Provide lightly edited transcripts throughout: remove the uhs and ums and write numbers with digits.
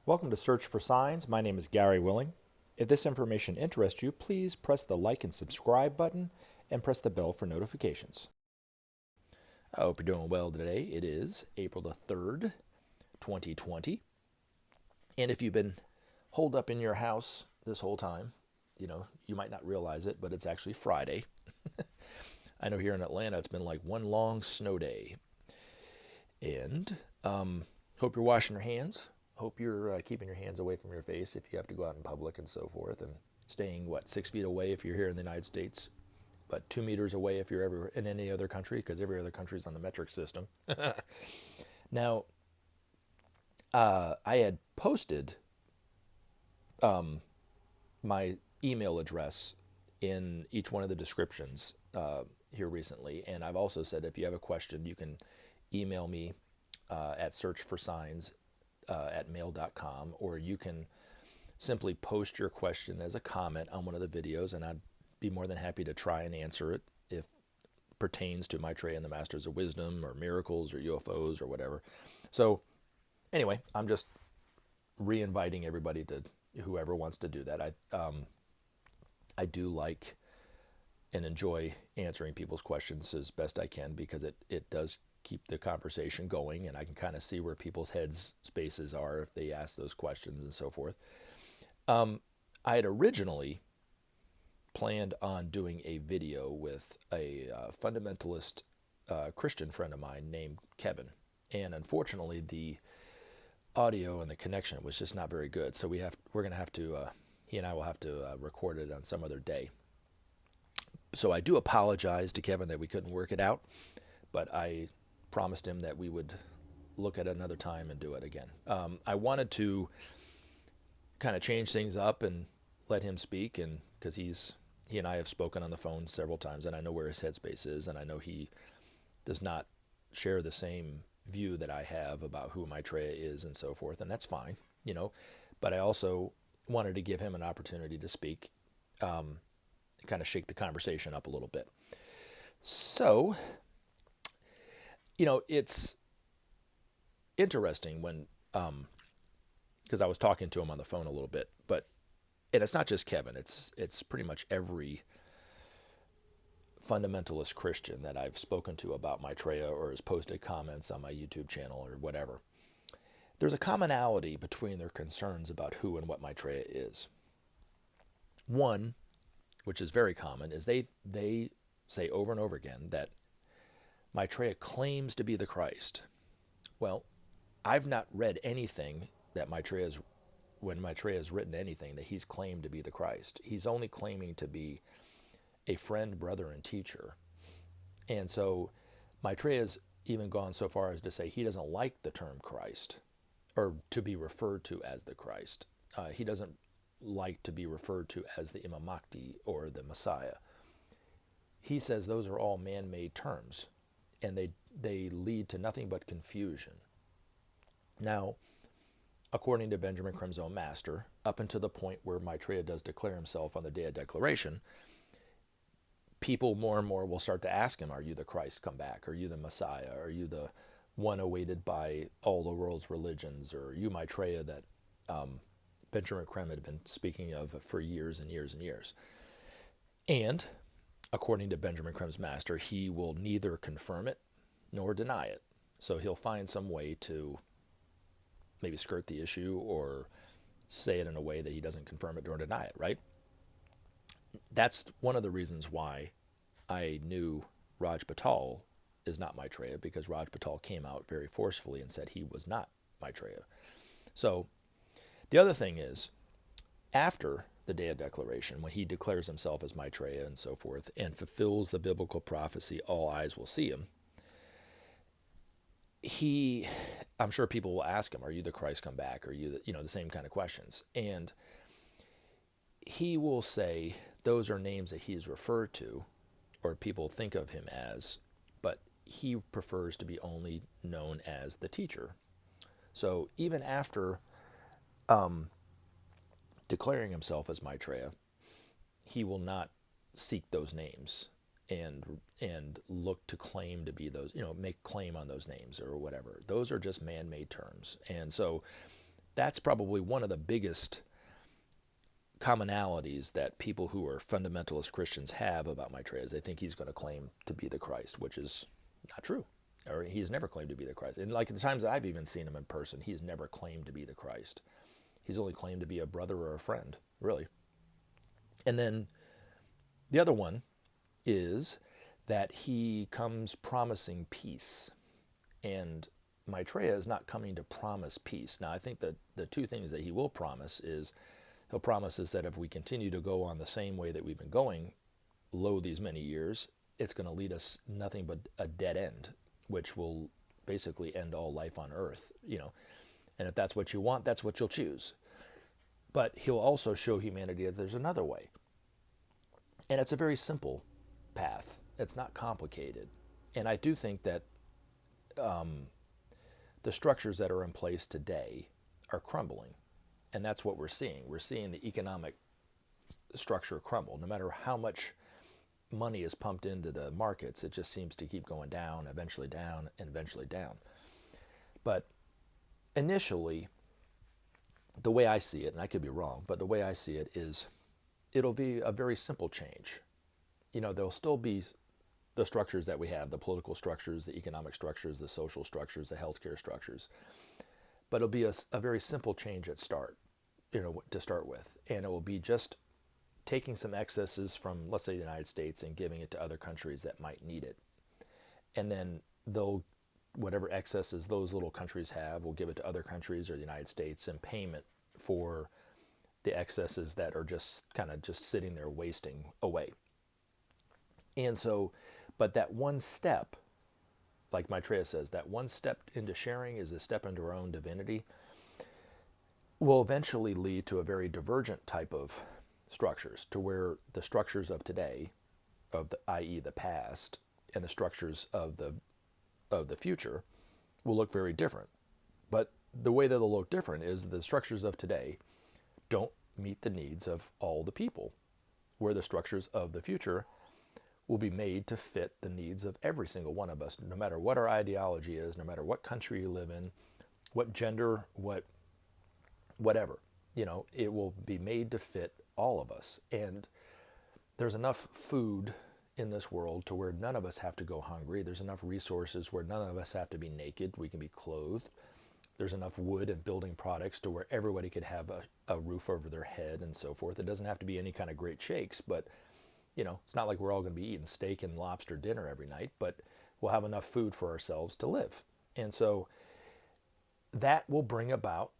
Welcome to Search for Signs. My name is Gary Willing. If this information interests you, please press the like and subscribe button and press the bell for notifications. I hope you're doing well today. It is April the 3rd, 2020. And if you've been holed up in your house this whole time, you might not realize it, but it's actually Friday. I know here in Atlanta, it's been like one long snow day. And hope you're washing your hands. Hope you're keeping your hands away from your face if you have to go out in public and so forth, and staying, 6 feet away if you're here in the United States, but 2 meters away if you're ever in any other country, because every other country is on the metric system. Now, I had posted my email address in each one of the descriptions here recently, and I've also said if you have a question, you can email me at searchforsigns at mail.com, or you can simply post your question as a comment on one of the videos, and I'd be more than happy to try and answer it if it pertains to Maitreya and the Masters of Wisdom, or miracles, or UFOs, or whatever. So anyway, I'm just re-inviting everybody, to whoever wants to do that. I do like and enjoy answering people's questions as best I can, because it does keep the conversation going, and I can kind of see where people's heads spaces are if they ask those questions and so forth. I had originally planned on doing a video with a fundamentalist Christian friend of mine named Kevin, and unfortunately the audio and the connection was just not very good, so we're going to have to he and I will have to record it on some other day. So I do apologize to Kevin that we couldn't work it out, but I promised him that we would look at another time and do it again. I wanted to kind of change things up and let him speak, and because he and I have spoken on the phone several times, and I know where his headspace is, and I know he does not share the same view that I have about who Maitreya is and so forth, and that's fine, but I also wanted to give him an opportunity to speak, kind of shake the conversation up a little bit. So it's interesting when, because I was talking to him on the phone a little bit, and it's not just Kevin, it's pretty much every fundamentalist Christian that I've spoken to about Maitreya, or has posted comments on my YouTube channel or whatever. There's a commonality between their concerns about who and what Maitreya is. One, which is very common, is they say over and over again that Maitreya claims to be the Christ. Well, I've not read anything that when Maitreya has written anything that he's claimed to be the Christ. He's only claiming to be a friend, brother, and teacher. And so Maitreya's even gone so far as to say he doesn't like the term Christ, or to be referred to as the Christ. He doesn't like to be referred to as the Imam Mahdi or the Messiah. He says those are all man-made terms, and they lead to nothing but confusion. Now, according to Benjamin Creme's own master, up until the point where Maitreya does declare himself on the day of declaration, people more and more will start to ask him, are you the Christ come back? Are you the Messiah? Are you the one awaited by all the world's religions? Or are you Maitreya that Benjamin Creme had been speaking of for years and years and years? And according to Benjamin Creme's master, he will neither confirm it nor deny it. So he'll find some way to maybe skirt the issue, or say it in a way that he doesn't confirm it nor deny it, right? That's one of the reasons why I knew Raj Patal is not Maitreya, because Raj Patal came out very forcefully and said he was not Maitreya. So the other thing is, after the day of declaration, when he declares himself as Maitreya and so forth, and fulfills the biblical prophecy, all eyes will see him, I'm sure people will ask him, are you the Christ come back? Are you the same kind of questions? And he will say those are names that he's referred to, or people think of him as, but he prefers to be only known as the teacher. So even after declaring himself as Maitreya, he will not seek those names and look to claim to be those, make claim on those names or whatever. Those are just man-made terms. And so That's probably one of the biggest commonalities that people who are fundamentalist Christians have about Maitreya is they think he's going to claim to be the Christ, which is not true. Or he's never claimed to be the Christ. And like the times that I've even seen him in person, he's never claimed to be the Christ. He's only claimed to be a brother or a friend, really. And then the other one is that he comes promising peace. And Maitreya is not coming to promise peace. Now, I think that the two things that he will promise is he'll promise is that if we continue to go on the same way that we've been going, these many years, it's going to lead us nothing but a dead end, which will basically end all life on earth, And if that's what you want, that's what you'll choose. But he'll also show humanity that there's another way. And it's a very simple path. It's not complicated. And I do think that the structures that are in place today are crumbling. And that's what we're seeing. We're seeing the economic structure crumble. No matter how much money is pumped into the markets, it just seems to keep going down, and eventually down. But initially, the way I see it, and I could be wrong, but the way I see it is it'll be a very simple change. There'll still be the structures that we have, the political structures, the economic structures, the social structures, the healthcare structures. But it'll be a very simple change to start with. And it will be just taking some excesses from, let's say, the United States and giving it to other countries that might need it. And then whatever excesses those little countries have, will give it to other countries or the United States in payment for the excesses that are just sitting there wasting away. And so, but that one step, like Maitreya says, that one step into sharing is a step into our own divinity, will eventually lead to a very divergent type of structures, to where the structures of today, i.e. the past, and the structures of the future will look very different. But the way that they'll look different is the structures of today don't meet the needs of all the people, where the structures of the future will be made to fit the needs of every single one of us, no matter what our ideology is, no matter what country you live in, what gender, whatever. It will be made to fit all of us. And there's enough food in this world to where none of us have to go hungry. There's enough resources where none of us have to be naked. We can be clothed. There's enough wood and building products to where everybody could have a roof over their head and so forth. It doesn't have to be any kind of great shakes, but it's not like we're all going to be eating steak and lobster dinner every night, but we'll have enough food for ourselves to live. And so that will bring about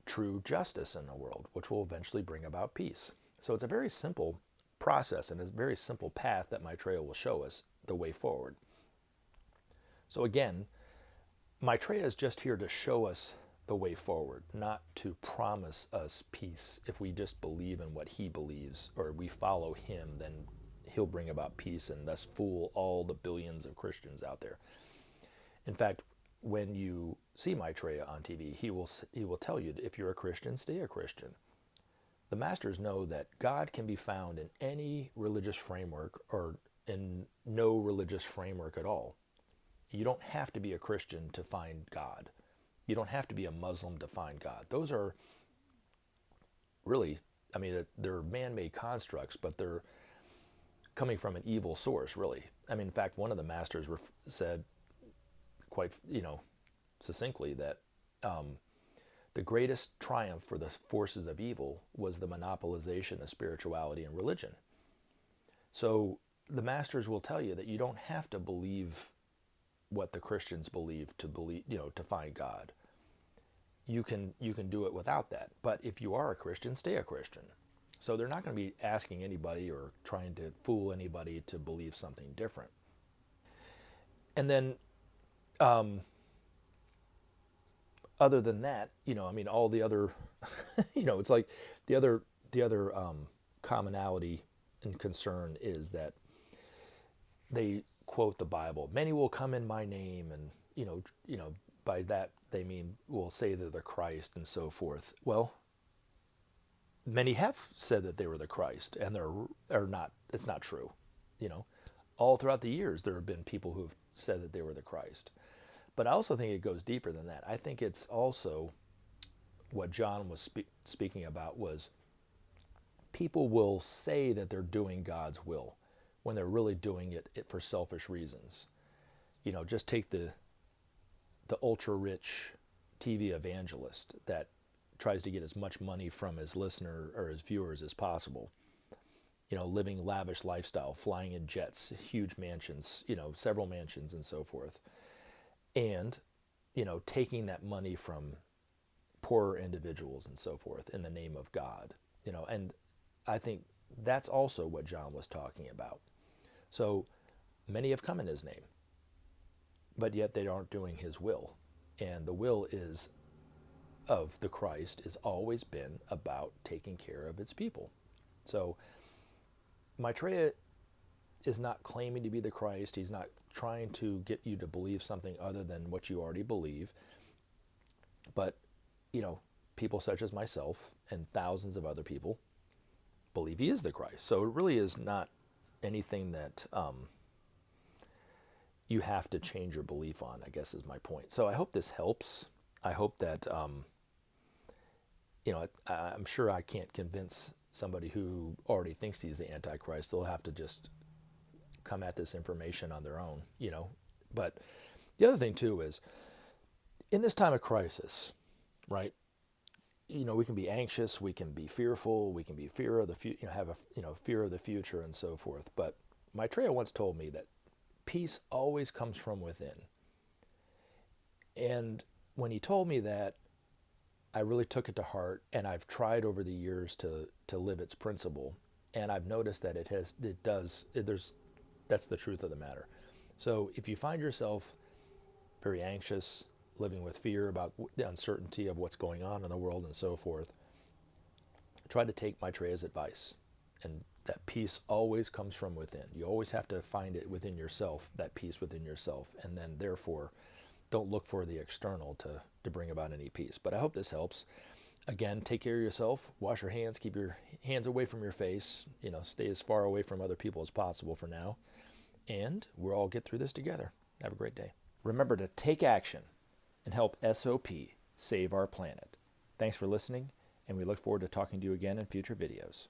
true justice in the world, which will eventually bring about peace. So it's a very simple process and a very simple path that Maitreya will show us the way forward. So again, Maitreya is just here to show us the way forward, not to promise us peace. If we just believe in what he believes, or we follow him, then he'll bring about peace and thus fool all the billions of Christians out there. In fact, when you see Maitreya on TV, he will tell you that if you're a Christian, stay a Christian. The masters know that God can be found in any religious framework or in no religious framework at all. You don't have to be a Christian to find God. You don't have to be a Muslim to find God. Those are really, they're man-made constructs, but they're coming from an evil source, really. In fact, one of the masters said quite, succinctly that the greatest triumph for the forces of evil was the monopolization of spirituality and religion. So the masters will tell you that you don't have to believe what the Christians believe, to find God. You can do it without that. But if you are a Christian, stay a Christian. So they're not going to be asking anybody or trying to fool anybody to believe something different. And then, other than that, all the other, it's like the other commonality and concern is that they quote the Bible. Many will come in my name, and by that they mean will say they're the Christ and so forth. Well, many have said that they were the Christ, and they're not. It's not true. All throughout the years there have been people who have said that they were the Christ. But I also think it goes deeper than that. I think it's also what John was speaking about was people will say that they're doing God's will when they're really doing it for selfish reasons. Just take the ultra rich TV evangelist that tries to get as much money from his listener or his viewers as possible. Living lavish lifestyle, flying in jets, huge mansions, several mansions and so forth. And, taking that money from poorer individuals and so forth in the name of God. And I think that's also what John was talking about. So many have come in his name, but yet they aren't doing his will. And the will of the Christ has always been about taking care of its people. So Maitreya is not claiming to be the Christ. He's not trying to get you to believe something other than what you already believe. But, people such as myself and thousands of other people believe he is the Christ. So it really is not anything that you have to change your belief on, I guess is my point. So I hope this helps. I hope that, I'm sure I can't convince somebody who already thinks he's the Antichrist. They'll have to just come at this information on their own, But the other thing too is, in this time of crisis, right? We can be anxious, we can be fearful, we can be fear of the fear of the future and so forth. But Maitreya once told me that peace always comes from within. And when he told me that, I really took it to heart, and I've tried over the years to live its principle, and I've noticed that that's the truth of the matter. So if you find yourself very anxious, living with fear about the uncertainty of what's going on in the world and so forth, try to take Maitreya's advice, and that peace always comes from within. You always have to find it within yourself, that peace within yourself, and then therefore don't look for the external to bring about any peace. But I hope this helps. Again, take care of yourself, wash your hands, keep your hands away from your face, stay as far away from other people as possible for now, and we'll all get through this together. Have a great day. Remember to take action and help SOP save our planet. Thanks for listening, and we look forward to talking to you again in future videos.